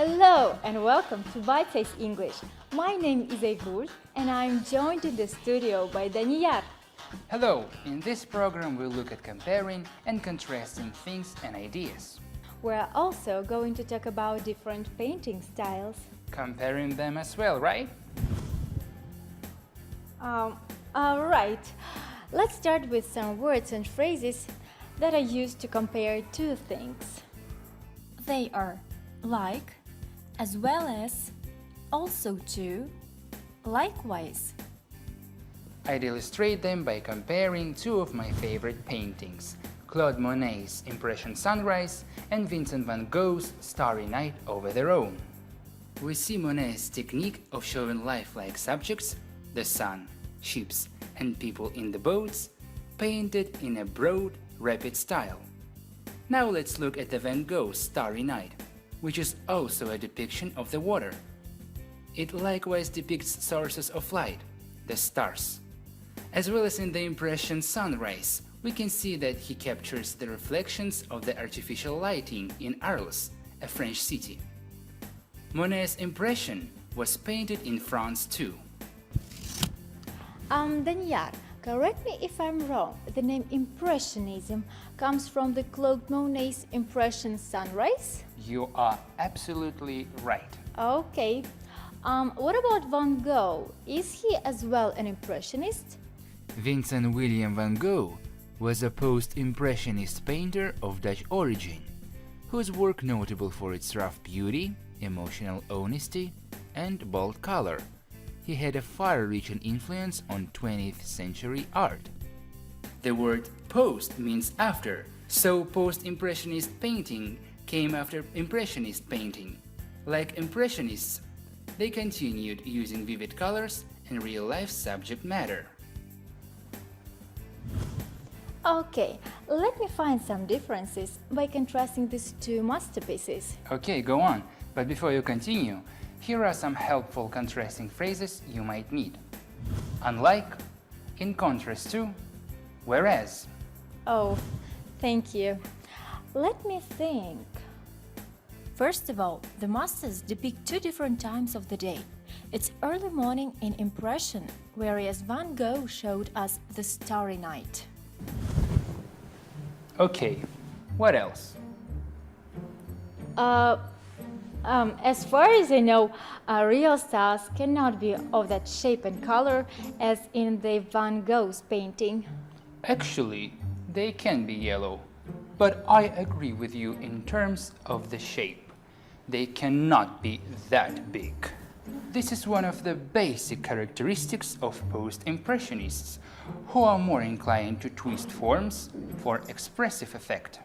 Hello and welcome to Bitesize English. My name is Egur and I'm joined in the studio by Daniel. Hello! In this program we'll look at comparing and contrasting things and ideas. We're also going to talk about different painting styles. Comparing them as well, right? Alright. Let's start with some words and phrases that are used to compare two things. They are like, as well as, also to, likewise. I'd illustrate them by comparing two of my favorite paintings, Claude Monet's Impression Sunrise and Vincent van Gogh's Starry Night over the Rhone. We see Monet's technique of showing lifelike subjects, the sun, ships and people in the boats, painted in a broad, rapid style. Now let's look at the Van Gogh's Starry Night, which is also a depiction of the water. It likewise depicts sources of light, the stars. As well as in the Impression Sunrise, we can see that he captures the reflections of the artificial lighting in Arles, a French city. Monet's Impression was painted in France too. Daniel, correct me if I'm wrong. The name Impressionism comes from the Claude Monet's Impression Sunrise? You are absolutely right. Okay. What about Van Gogh? Is he as well an Impressionist? Vincent William van Gogh was a post-impressionist painter of Dutch origin, whose work notable for its rough beauty, emotional honesty, and bold color. He had a far-reaching influence on 20th century art. The word post means after, so post-impressionist painting came after impressionist painting. Like impressionists, they continued using vivid colors and real-life subject matter. Okay, let me find some differences by contrasting these two masterpieces. Okay, go on. But before you continue, here are some helpful contrasting phrases you might need. Unlike, in contrast to, whereas. Oh, thank you. Let me think. First of all, the masters depict two different times of the day. It's early morning in Impression, whereas Van Gogh showed us the Starry Night. Okay, what else? As far as I know, real stars cannot be of that shape and color as in the Van Gogh's painting. Actually, they can be yellow, but I agree with you in terms of the shape. They cannot be that big. This is one of the basic characteristics of post-impressionists, who are more inclined to twist forms for expressive effect.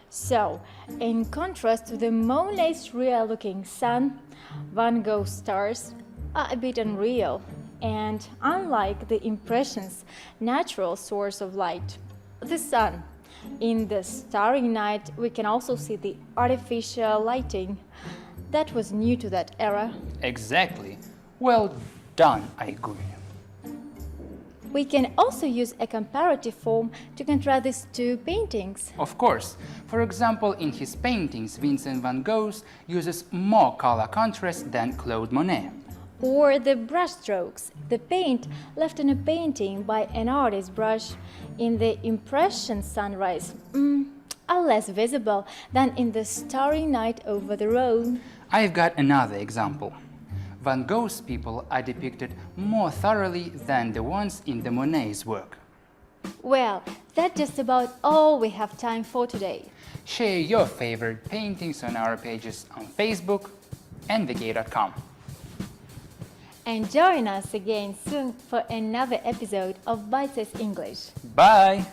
So, in contrast to the Monet's real-looking sun, Van Gogh's stars are a bit unreal, and unlike the Impression's natural source of light, the sun. In the Starry Night, we can also see the artificial lighting. That was new to that era. Exactly. Well done, I agree. We can also use a comparative form to contrast these two paintings. Of course. For example, in his paintings, Vincent van Gogh uses more color contrast than Claude Monet. Or the brushstrokes, the paint left in a painting by an artist's brush in the Impression Sunrise, are less visible than in the Starry Night over the Rhone. I've got another example. Van Gogh's people are depicted more thoroughly than the ones in the Monet's work. Well, that's just about all we have time for today. Share your favorite paintings on our pages on Facebook and vk.com. And join us again soon for another episode of Bitesize English. Bye!